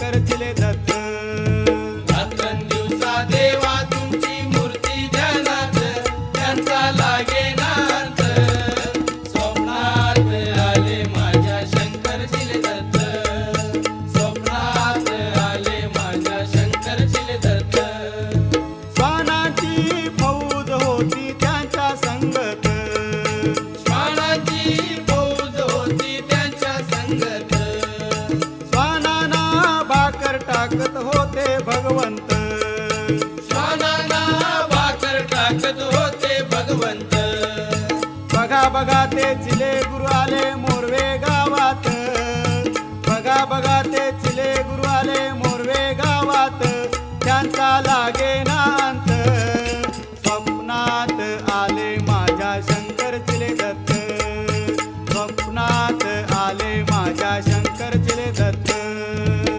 शंकर चिले दत्त रात्रंदिवसा देवा तुमची मूर्ती ध्यानात त्यांचा लागे नाथ स्वप्नात आले माझ्या शंकर चिले दत्त स्वप्नात आले माझ्या शंकर चिले दत्त श्वानांची फौज होती त्यांच्या संगत श्वानांची फौज होती त्यांच्या संगत श्वानांना भाकर टाकत होते भगवंत श्वानांना भाकर टाकत होते भगवंत बघा बघा ते चिले गुरु आले मोरवे गावात बघा बघा ते चिले गुरु आले मोरवे गावात त्यांचा लागे